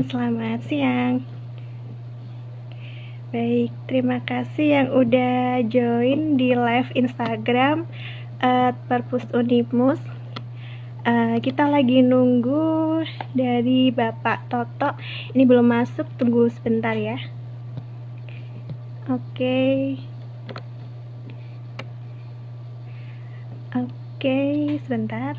selamat siang. Baik, terima kasih yang udah join di live Instagram Perpus Unimus. Kita lagi nunggu dari Bapak Toto. Ini belum masuk, tunggu sebentar ya. Oke, sebentar.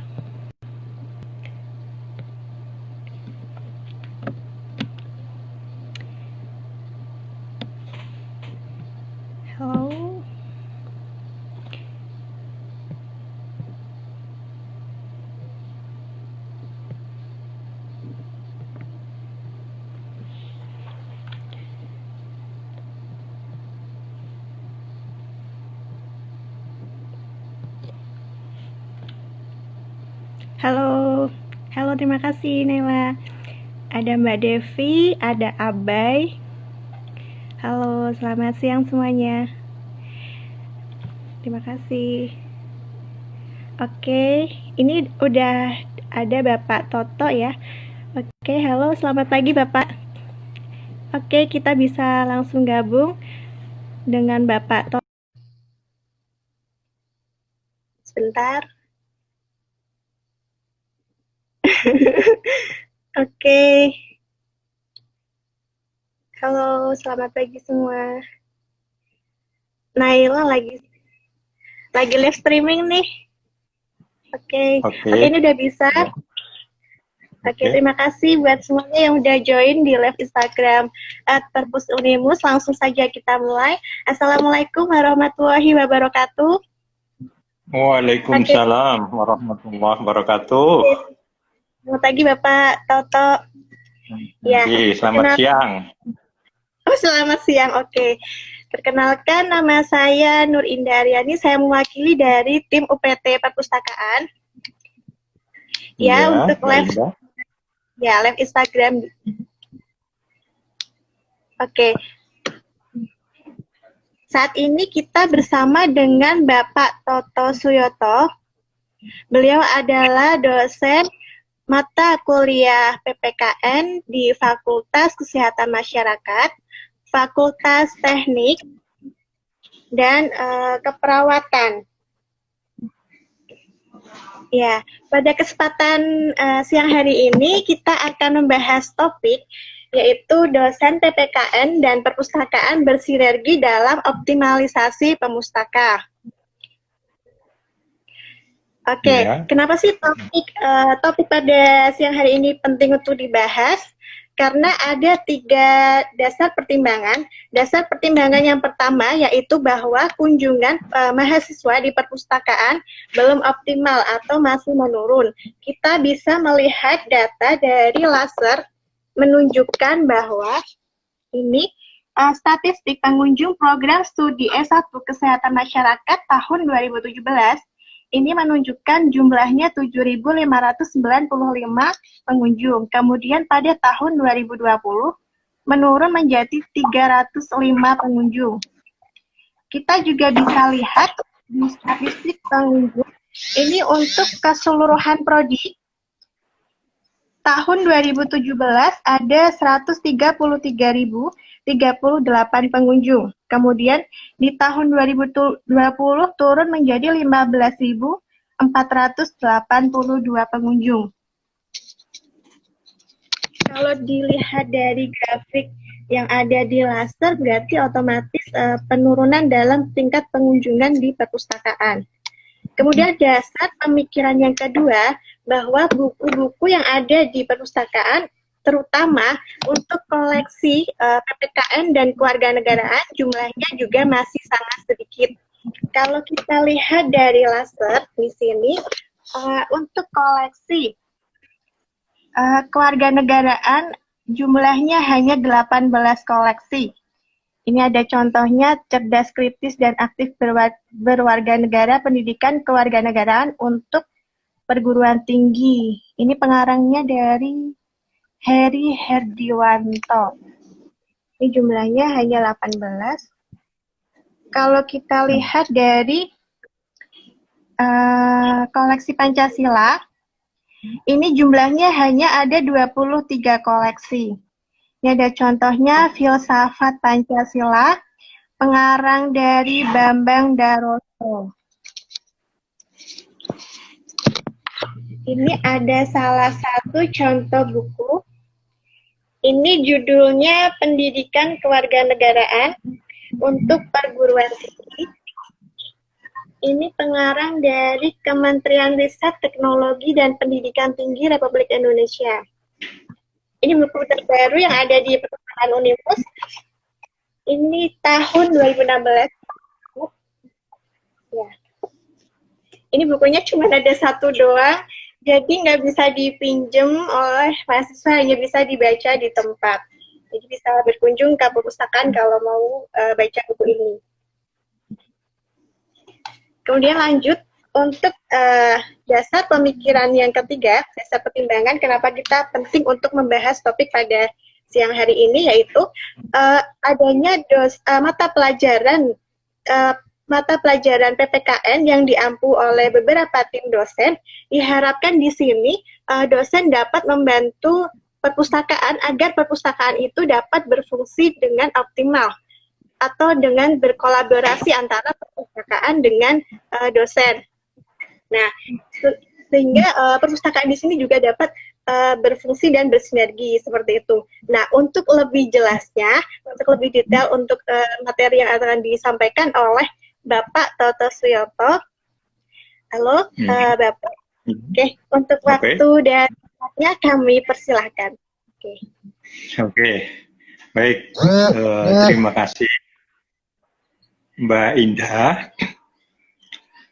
Halo. Halo, terima kasih Nela. Ada Mbak Devi, ada Abai. Halo, selamat siang semuanya. Terima kasih. Oke, ini udah ada Bapak Toto ya. Oke, halo, selamat pagi Bapak. Oke, kita bisa langsung gabung dengan Bapak Toto. Sebentar. Oke. Halo, selamat pagi semua. Naila lagi live streaming nih. Oke, ini udah bisa. Oke, terima kasih buat semuanya yang udah join di live Instagram Perpus Unimus. Langsung saja kita mulai. Assalamualaikum warahmatullahi wabarakatuh. Waalaikumsalam warahmatullahi wabarakatuh. Selamat pagi Bapak Toto. Ya, selamat siang. Oh, selamat siang. Oke. Perkenalkan, nama saya Nur Indah Aryani. Saya mewakili dari tim UPT Perpustakaan. Ya, untuk live Instagram. Oke. Saat ini kita bersama dengan Bapak Toto Suyoto. Beliau adalah dosen mata kuliah PPKN di Fakultas Kesehatan Masyarakat, Fakultas Teknik, dan Keperawatan. Ya, pada kesempatan siang hari ini kita akan membahas topik yaitu dosen PPKN dan perpustakaan bersinergi dalam optimalisasi pemustaka. Oke, kenapa sih topik pada siang hari ini penting untuk dibahas? Karena ada 3 dasar pertimbangan. Dasar pertimbangan yang pertama yaitu bahwa kunjungan mahasiswa di perpustakaan belum optimal atau masih menurun. Kita bisa melihat data dari laser menunjukkan bahwa ini statistik pengunjung program studi S1 Kesehatan Masyarakat tahun 2017 ini menunjukkan jumlahnya 7.595 pengunjung. Kemudian pada tahun 2020 menurun menjadi 305 pengunjung. Kita juga bisa lihat di statistik pengunjung ini untuk keseluruhan prodi tahun 2017 ada 133.038 pengunjung. Kemudian di tahun 2020 turun menjadi 15.482 pengunjung. Kalau dilihat dari grafik yang ada di laser, berarti otomatis penurunan dalam tingkat pengunjungan di perpustakaan. Kemudian dasar pemikiran yang kedua, bahwa buku-buku yang ada di perpustakaan, terutama untuk koleksi PPKN dan kewarganegaraan, jumlahnya juga masih sangat sedikit. Kalau kita lihat dari laser di sini, untuk koleksi kewarganegaraan jumlahnya hanya 18 koleksi. Ini ada contohnya, cerdas kritis dan aktif berwarganegara, pendidikan kewarganegaraan untuk perguruan tinggi. Ini pengarangnya dari Heri Herdiwanto. Ini jumlahnya hanya 18. Kalau kita lihat dari koleksi Pancasila, ini jumlahnya hanya ada 23 koleksi. Ini ada contohnya Filsafat Pancasila, pengarang dari Bambang Daroso. Ini ada salah satu contoh buku. Ini judulnya Pendidikan Kewarganegaraan untuk Perguruan Tinggi. Ini pengarang dari Kementerian Riset, Teknologi, dan Pendidikan Tinggi Republik Indonesia. Ini buku terbaru yang ada di perpustakaan Unimus. Ini tahun 2016. Ya. Ini bukunya cuma ada satu doang, jadi nggak bisa dipinjem oleh mahasiswa, hanya bisa dibaca di tempat. Jadi bisa berkunjung ke perpustakaan kalau mau baca buku ini. Kemudian lanjut untuk dasar pemikiran yang ketiga, dasar pertimbangan kenapa kita penting untuk membahas topik pada siang hari ini, yaitu adanya mata pelajaran PPKN yang diampu oleh beberapa tim dosen. Diharapkan di sini dosen dapat membantu perpustakaan agar perpustakaan itu dapat berfungsi dengan optimal atau dengan berkolaborasi antara perpustakaan dengan dosen. Nah, sehingga perpustakaan di sini juga dapat berfungsi dan bersinergi seperti itu. Nah, untuk lebih jelasnya, untuk lebih detail untuk materi yang akan disampaikan oleh Bapak Toto Suyoto. Halo, Bapak. Oke, untuk waktu dan tempatnya kami persilahkan. Oke. Baik. Terima kasih Mbak Indah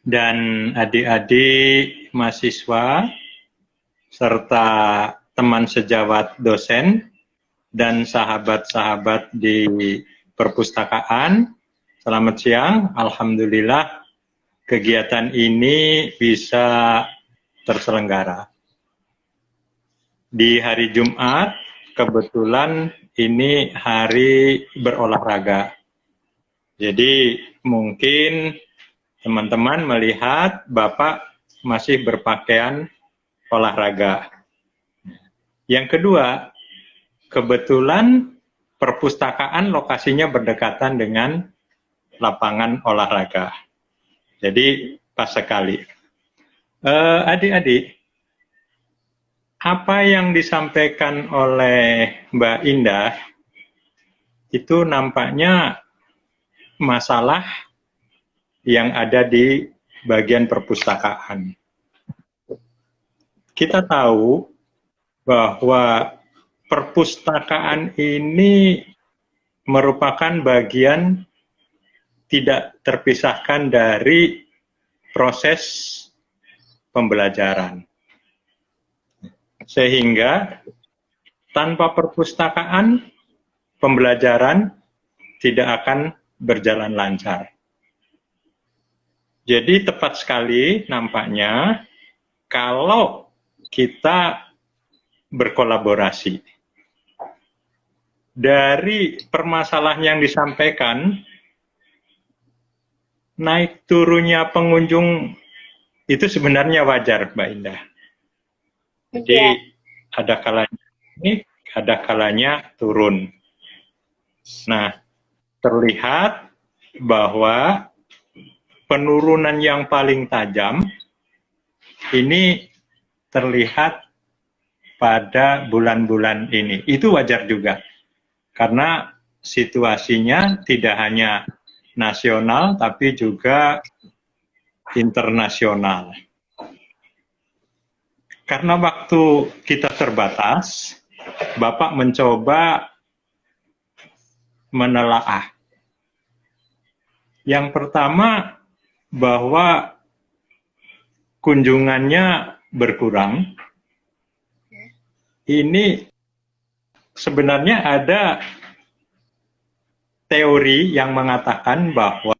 dan adik-adik mahasiswa serta teman sejawat dosen dan sahabat-sahabat di perpustakaan. Selamat siang. Alhamdulillah kegiatan ini bisa terselenggara. Di hari Jumat, kebetulan ini hari berolahraga. Jadi mungkin teman-teman melihat Bapak masih berpakaian olahraga. Yang kedua, kebetulan perpustakaan lokasinya berdekatan dengan lapangan olahraga. Jadi pas sekali. Adik-adik, apa yang disampaikan oleh Mbak Indah itu nampaknya masalah yang ada di bagian perpustakaan. Kita tahu bahwa perpustakaan ini merupakan bagian tidak terpisahkan dari proses pembelajaran. Sehingga tanpa perpustakaan, pembelajaran tidak akan berjalan lancar. Jadi tepat sekali nampaknya kalau kita berkolaborasi. Dari permasalahan yang disampaikan, naik turunnya pengunjung itu sebenarnya wajar, Mbak Indah. Jadi ada kalanya ini, ada kalanya turun. Nah, terlihat bahwa penurunan yang paling tajam ini terlihat pada bulan-bulan ini. Itu wajar juga. Karena situasinya tidak hanya nasional, tapi juga internasional. Karena waktu kita terbatas, Bapak mencoba menelaah. Yang pertama, bahwa kunjungannya berkurang. Ini sebenarnya ada teori yang mengatakan bahwa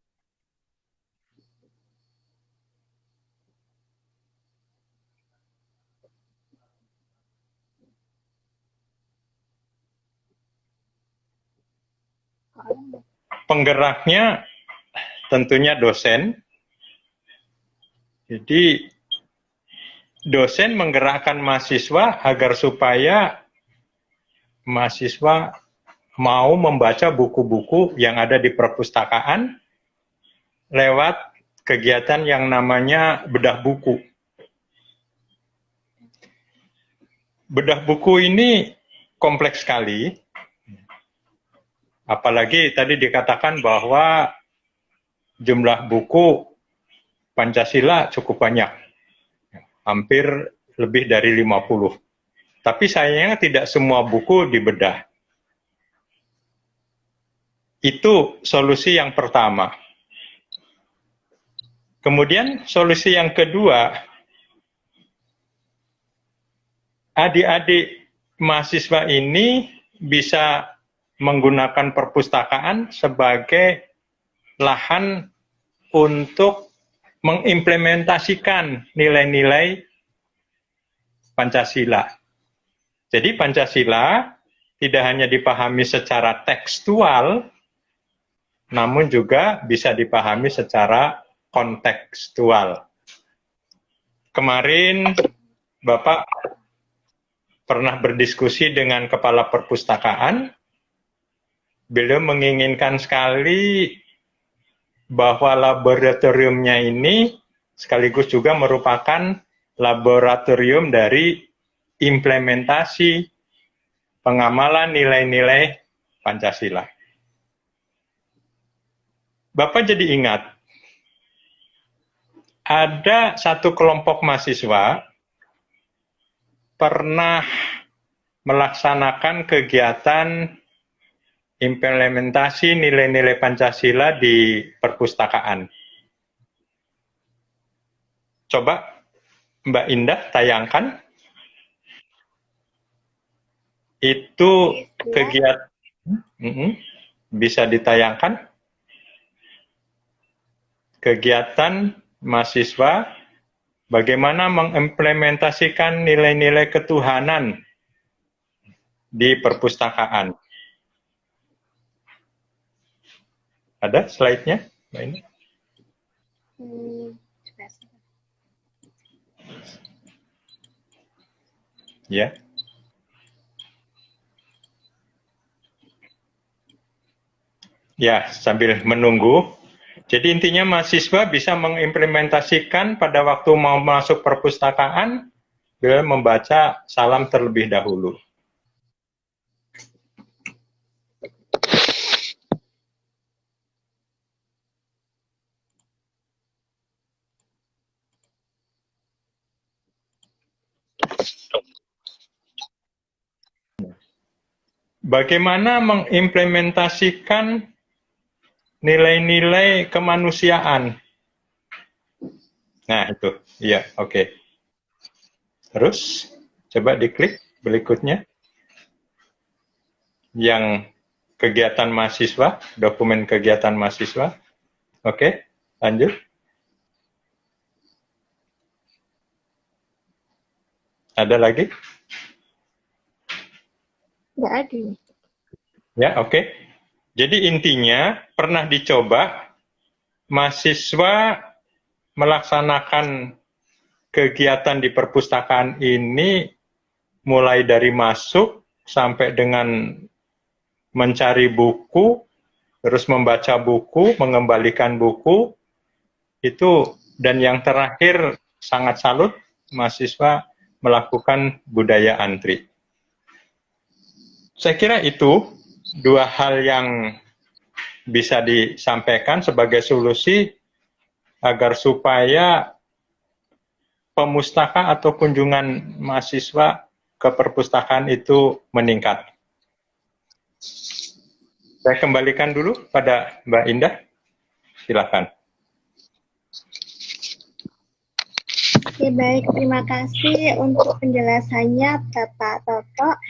penggeraknya tentunya dosen. Jadi dosen menggerakkan mahasiswa agar supaya mahasiswa mau membaca buku-buku yang ada di perpustakaan lewat kegiatan yang namanya bedah buku. Bedah buku ini kompleks sekali, apalagi tadi dikatakan bahwa jumlah buku Pancasila cukup banyak, hampir lebih dari 50. Tapi sayangnya tidak semua buku dibedah. Itu solusi yang pertama. Kemudian solusi yang kedua, adik-adik mahasiswa ini bisa menggunakan perpustakaan sebagai lahan untuk mengimplementasikan nilai-nilai Pancasila. Jadi Pancasila tidak hanya dipahami secara tekstual, namun juga bisa dipahami secara kontekstual. Kemarin Bapak pernah berdiskusi dengan kepala perpustakaan. Beliau menginginkan sekali bahwa laboratoriumnya ini sekaligus juga merupakan laboratorium dari implementasi pengamalan nilai-nilai Pancasila. Bapak jadi ingat, ada satu kelompok mahasiswa pernah melaksanakan kegiatan implementasi nilai-nilai Pancasila di perpustakaan. Coba Mbak Indah tayangkan. Itu kegiatan, bisa ditayangkan. Kegiatan mahasiswa bagaimana mengimplementasikan nilai-nilai ketuhanan di perpustakaan. Ada slide-nya, Mbak Indah? Ya. Ya, sambil menunggu. Jadi intinya mahasiswa bisa mengimplementasikan pada waktu mau masuk perpustakaan, dia membaca salam terlebih dahulu. Bagaimana mengimplementasikan nilai-nilai kemanusiaan? Nah, itu. Iya, oke. Terus, coba diklik berikutnya. Yang kegiatan mahasiswa, dokumen kegiatan mahasiswa. Oke, lanjut. Ada lagi? Nggak ada. Ya, oke. Jadi intinya pernah dicoba mahasiswa melaksanakan kegiatan di perpustakaan ini mulai dari masuk sampai dengan mencari buku, terus membaca buku, mengembalikan buku, itu, dan yang terakhir sangat salut, mahasiswa melakukan budaya antri. Saya kira itu dua hal yang bisa disampaikan sebagai solusi agar supaya pemustaka atau kunjungan mahasiswa ke perpustakaan itu meningkat. Saya kembalikan dulu pada Mbak Indah. Silakan. Oke, baik. Terima kasih untuk penjelasannya, Bapak Toto.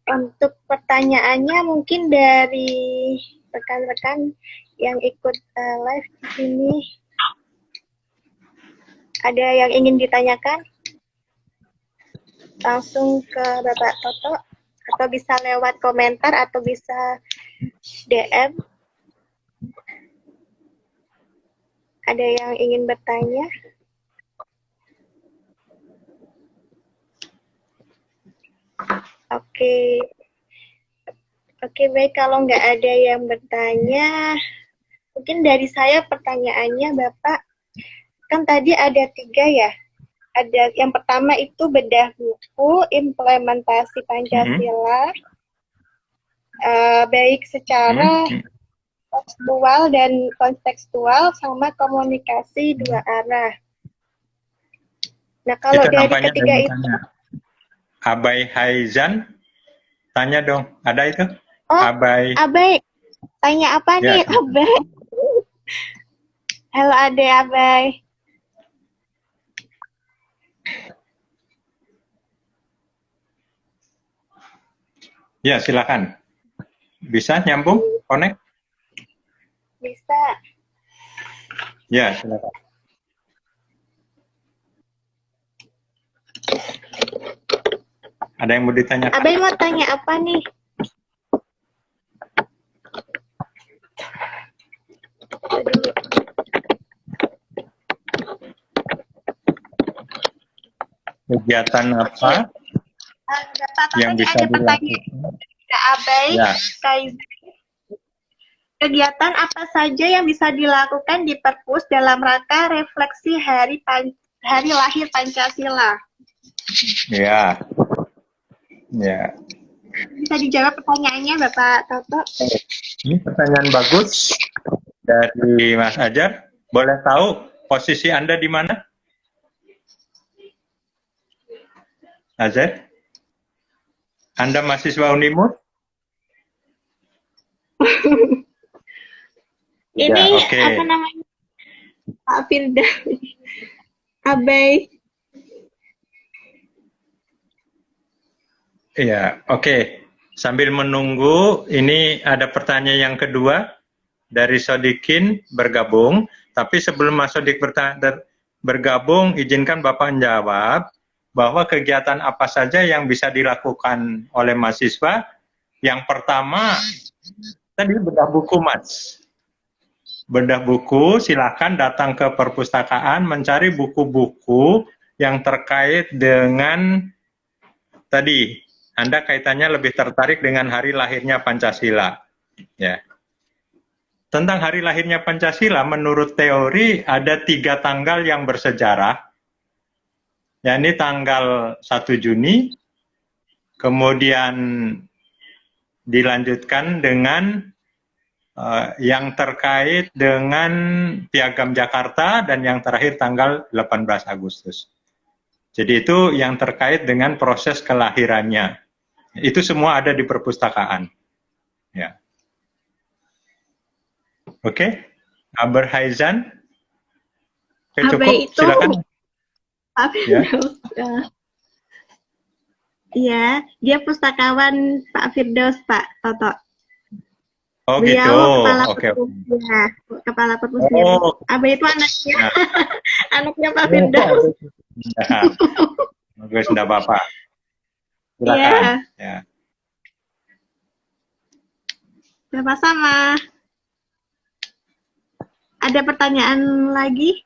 Untuk pertanyaannya mungkin dari rekan-rekan yang ikut live di sini, ada yang ingin ditanyakan? Langsung ke Bapak Toto, atau bisa lewat komentar, atau bisa DM. Ada yang ingin bertanya? Oke. Oke, baik. Kalau nggak ada yang bertanya, mungkin dari saya pertanyaannya, Bapak, kan tadi ada 3 ya. Ada yang pertama itu bedah buku, implementasi Pancasila, baik secara tekstual dan kontekstual, sama komunikasi 2 arah. Nah, kalau itu dari ketiga itu, Abai Haizan, tanya dong, ada itu? oh, Abai, tanya apa nih, Abai? Halo, Ade, Abai. Ya, silakan. Bisa nyambung, connect? Bisa. Ya, silakan. Ada yang mau ditanyakan? Abai mau tanya apa nih? Kegiatan apa yang bisa dilakukan? Abai, ya. Kegiatan apa saja yang bisa dilakukan di Perpus dalam rangka refleksi hari lahir Pancasila? Ya, ya. Bisa dijawab pertanyaannya, Bapak Toto? Ini pertanyaan bagus dari Mas Ajar. Boleh tahu posisi Anda di mana? Ajar? Anda mahasiswa Unimur? Ini ya, okay. Apa namanya? Pak Firda. Abai. Iya, oke. Sambil menunggu, ini ada pertanyaan yang kedua dari Sodikin bergabung. Tapi sebelum Mas Sodik bergabung, izinkan Bapak menjawab bahwa kegiatan apa saja yang bisa dilakukan oleh mahasiswa. Yang pertama, tadi bedah buku, Mas. Bedah buku, silakan datang ke perpustakaan, mencari buku-buku yang terkait dengan tadi. Anda kaitannya lebih tertarik dengan hari lahirnya Pancasila. Ya. Tentang hari lahirnya Pancasila, menurut teori ada 3 tanggal yang bersejarah. Yakni tanggal 1 Juni, kemudian dilanjutkan dengan yang terkait dengan Piagam Jakarta, dan yang terakhir tanggal 18 Agustus. Jadi itu yang terkait dengan proses kelahirannya. Itu semua ada di perpustakaan. Ya. Oke, Aber Haizan. Oke, cukup. Itu, silakan. Ya. Iya, dia pustakawan Pak Firdaus, Pak Toto. Oh, beliau gitu. Kepala perpusnya. Oh. Abai itu anaknya. Nah. Anaknya Pak Firdaus. Ya. Bagus, enggak apa-apa. Silakan. Ya. Sama-sama. Ada pertanyaan lagi?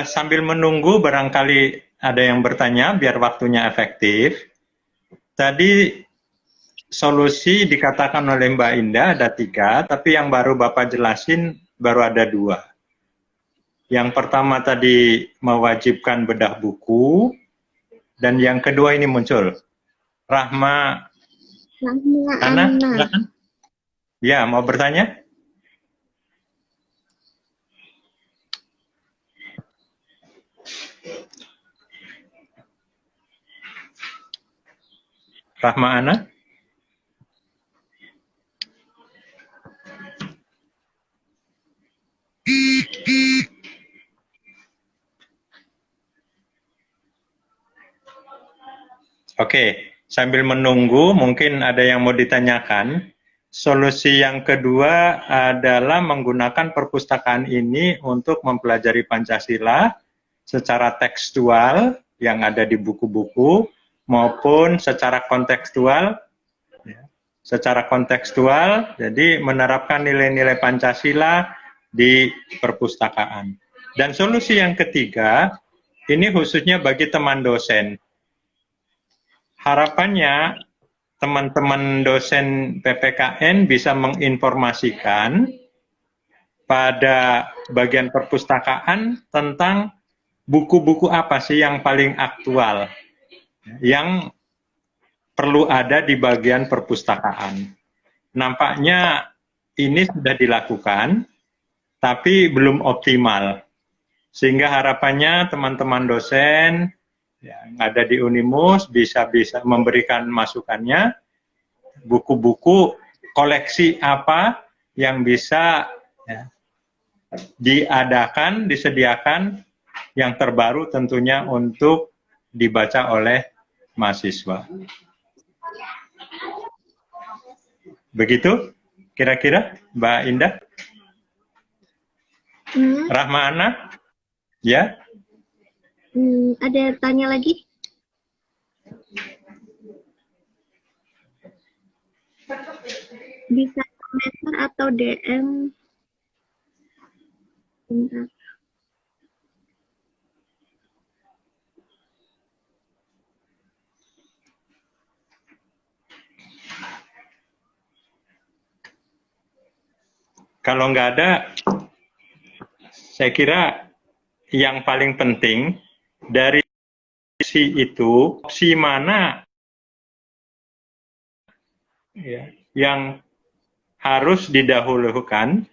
Sambil menunggu, barangkali ada yang bertanya, biar waktunya efektif. Tadi solusi dikatakan oleh Mbak Indah ada 3, tapi yang baru Bapak jelasin baru ada 2. Yang pertama tadi mewajibkan bedah buku, dan yang kedua ini muncul. Rahma Ana. Ya, mau bertanya? Rahma Ana? Oke, sambil menunggu, mungkin ada yang mau ditanyakan. Solusi yang kedua adalah menggunakan perpustakaan ini untuk mempelajari Pancasila secara tekstual yang ada di buku-buku, maupun secara kontekstual. Secara kontekstual, jadi menerapkan nilai-nilai Pancasila di perpustakaan. Dan solusi yang ketiga, ini khususnya bagi teman dosen. harapannya teman-teman dosen PPKN bisa menginformasikan pada bagian perpustakaan tentang buku-buku apa sih yang paling aktual, yang perlu ada di bagian perpustakaan. Nampaknya ini sudah dilakukan, tapi belum optimal. Sehingga harapannya teman-teman dosen yang ada di Unimus bisa memberikan masukannya, buku-buku koleksi apa yang bisa ya, disediakan yang terbaru tentunya untuk dibaca oleh mahasiswa. Begitu kira-kira Mbak Indah? Rahmana? Ya? Ada tanya lagi? Bisa komentar atau DM? Bentar. Kalau nggak ada, saya kira yang paling penting dari opsi itu, opsi mana ya, yang harus didahulukan,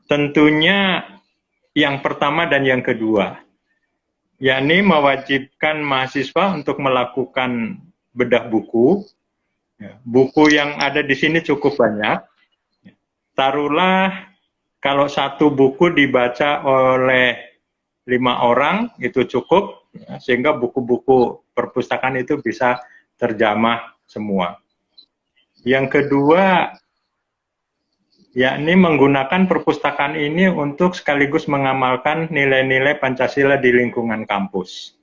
tentunya yang pertama dan yang kedua, yakni mewajibkan mahasiswa untuk melakukan bedah buku. Buku yang ada di sini cukup banyak. Taruhlah kalau satu buku dibaca oleh 5 orang itu cukup, sehingga buku-buku perpustakaan itu bisa terjamah semua. Yang kedua, yakni menggunakan perpustakaan ini untuk sekaligus mengamalkan nilai-nilai Pancasila di lingkungan kampus.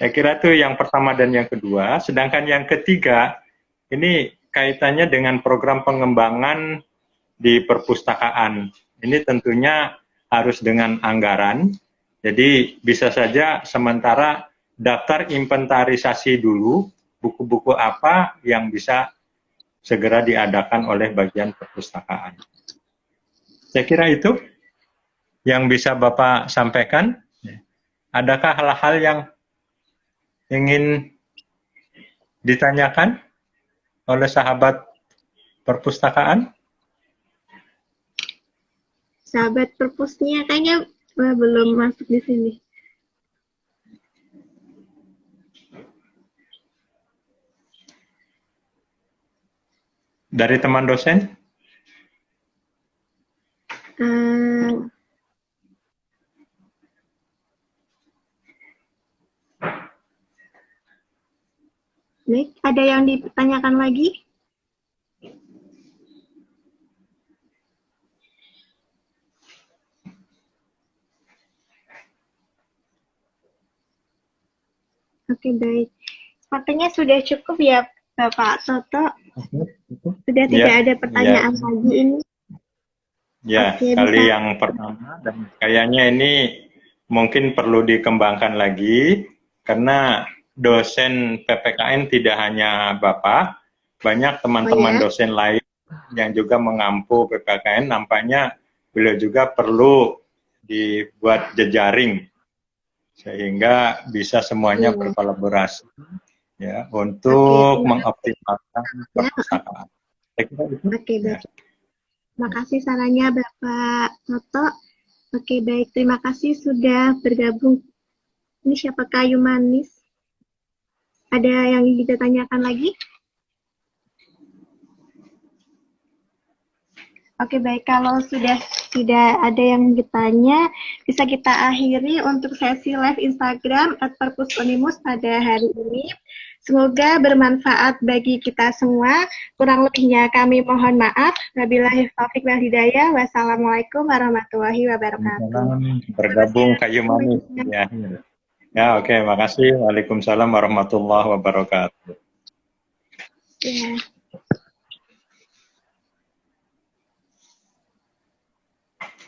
Saya kira itu yang pertama dan yang kedua. Sedangkan yang ketiga, ini kaitannya dengan program pengembangan di perpustakaan. Ini tentunya harus dengan anggaran. Jadi bisa saja sementara daftar inventarisasi dulu buku-buku apa yang bisa segera diadakan oleh bagian perpustakaan. Saya kira itu yang bisa Bapak sampaikan. Adakah hal-hal yang ingin ditanyakan oleh sahabat perpustakaan? Sahabat perpusnya kayaknya belum masuk di sini. Dari teman dosen? Baik, ada yang ditanyakan lagi? Oke, baik. Sepertinya sudah cukup ya, Bapak Toto. Sudah tidak ada pertanyaan lagi ini. Ya, kali yang pertama, dan kayaknya ini mungkin perlu dikembangkan lagi, karena dosen PPKN tidak hanya Bapak, banyak teman-teman dosen lain yang juga mengampu PPKN, nampaknya beliau juga perlu dibuat jejaring, sehingga bisa semuanya berkolaborasi ya untuk mengoptimalkan perpustakaan. Oke, baik. Terima kasih sarannya Bapak Toto. Oke, baik. Terima kasih sudah bergabung. Ini siapa kayu manis? Ada yang kita tanyakan lagi? Oke, baik. Kalau sudah tidak ada yang ditanya, bisa kita akhiri untuk sesi live Instagram @perpusunimus pada hari ini. Semoga bermanfaat bagi kita semua. Kurang lebihnya kami mohon maaf. Wabillahi taufiq wal hidayah. Wassalamualaikum warahmatullahi wabarakatuh. Bergabung kayu manis. Ya, oke. Makasih. Waalaikumsalam warahmatullahi wabarakatuh. Ya.